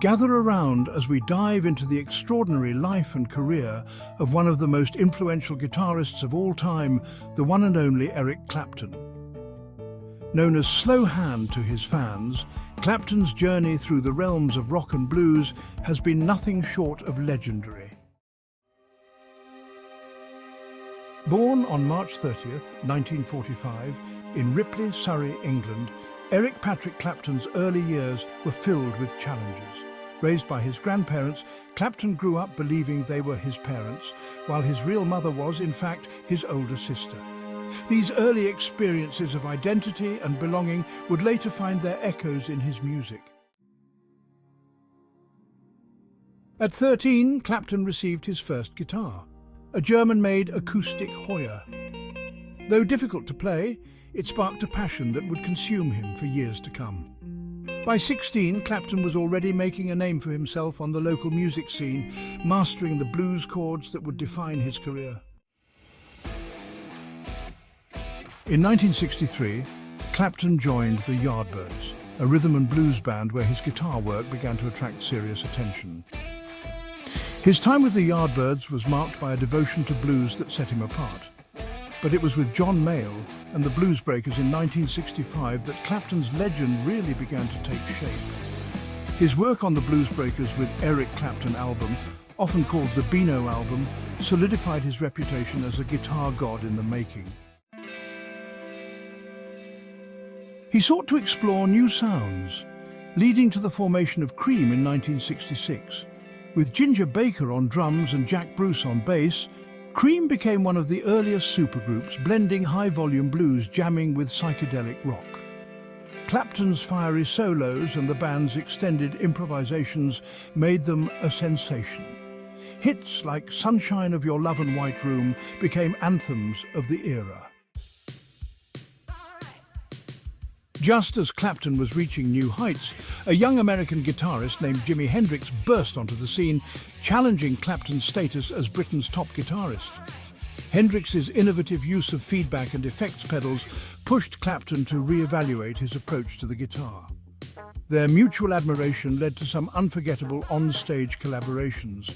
Gather around as we dive into the extraordinary life and career of one of the most influential guitarists of all time, the one and only Eric Clapton. Known as Slow Hand to his fans, Clapton's journey through the realms of rock and blues has been nothing short of legendary. Born on March 30th, 1945, in Ripley, Surrey, England, Eric Patrick Clapton's early years were filled with challenges. Raised by his grandparents, Clapton grew up believing they were his parents, while his real mother was, in fact, his older sister. These early experiences of identity and belonging would later find their echoes in his music. At 13, Clapton received his first guitar, a German-made acoustic Hoyer. Though difficult to play, it sparked a passion that would consume him for years to come. By 16, Clapton was already making a name for himself on the local music scene, mastering the blues chords that would define his career. In 1963, Clapton joined the Yardbirds, a rhythm and blues band where his guitar work began to attract serious attention. His time with the Yardbirds was marked by a devotion to blues that set him apart. But it was with John Mayall and the Bluesbreakers in 1965 that Clapton's legend really began to take shape. His work on the Bluesbreakers with Eric Clapton album, often called the Beano album, solidified his reputation as a guitar god in the making. He sought to explore new sounds, leading to the formation of Cream in 1966. With Ginger Baker on drums and Jack Bruce on bass, Cream became one of the earliest supergroups, blending high-volume blues jamming with psychedelic rock. Clapton's fiery solos and the band's extended improvisations made them a sensation. Hits like Sunshine of Your Love and White Room became anthems of the era. Just as Clapton was reaching new heights, a young American guitarist named Jimi Hendrix burst onto the scene, challenging Clapton's status as Britain's top guitarist. Hendrix's innovative use of feedback and effects pedals pushed Clapton to re-evaluate his approach to the guitar. Their mutual admiration led to some unforgettable on-stage collaborations,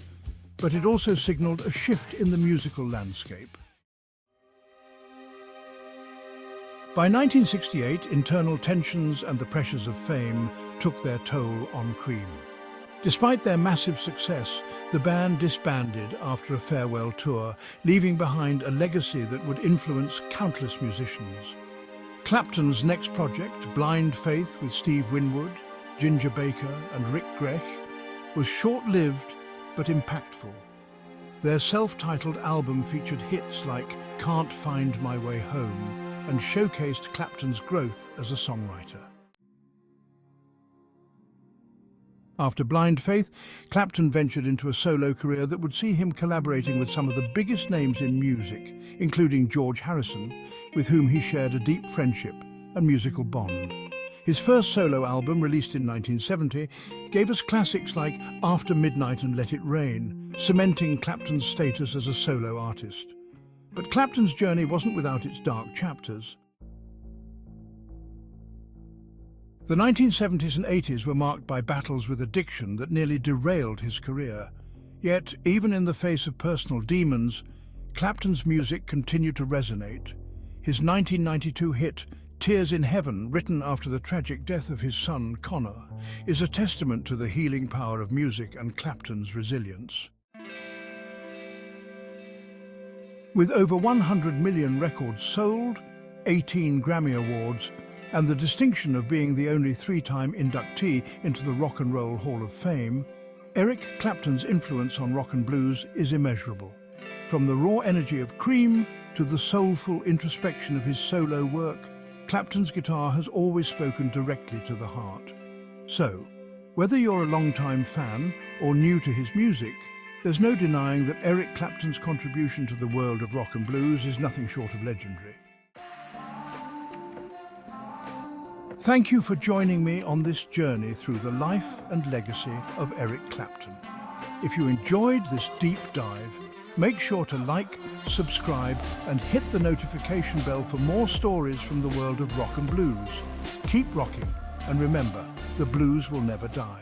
but it also signaled a shift in the musical landscape. By 1968, internal tensions and the pressures of fame took their toll on Cream. Despite their massive success, the band disbanded after a farewell tour, leaving behind a legacy that would influence countless musicians. Clapton's next project, Blind Faith with Steve Winwood, Ginger Baker and Rick Grech, was short-lived but impactful. Their self-titled album featured hits like Can't Find My Way Home and showcased Clapton's growth as a songwriter. After Blind Faith, Clapton ventured into a solo career that would see him collaborating with some of the biggest names in music, including George Harrison, with whom he shared a deep friendship and musical bond. His first solo album, released in 1970, gave us classics like After Midnight and Let It Rain, cementing Clapton's status as a solo artist. But Clapton's journey wasn't without its dark chapters. The 1970s and 80s were marked by battles with addiction that nearly derailed his career. Yet, even in the face of personal demons, Clapton's music continued to resonate. His 1992 hit, Tears in Heaven, written after the tragic death of his son, Connor, is a testament to the healing power of music and Clapton's resilience. With over 100 million records sold, 18 Grammy Awards, and the distinction of being the only three-time inductee into the Rock and Roll Hall of Fame, Eric Clapton's influence on rock and blues is immeasurable. From the raw energy of Cream to the soulful introspection of his solo work, Clapton's guitar has always spoken directly to the heart. So, whether you're a long-time fan or new to his music, there's no denying that Eric Clapton's contribution to the world of rock and blues is nothing short of legendary. Thank you for joining me on this journey through the life and legacy of Eric Clapton. If you enjoyed this deep dive, make sure to like, subscribe, and hit the notification bell for more stories from the world of rock and blues. Keep rocking, and remember, the blues will never die.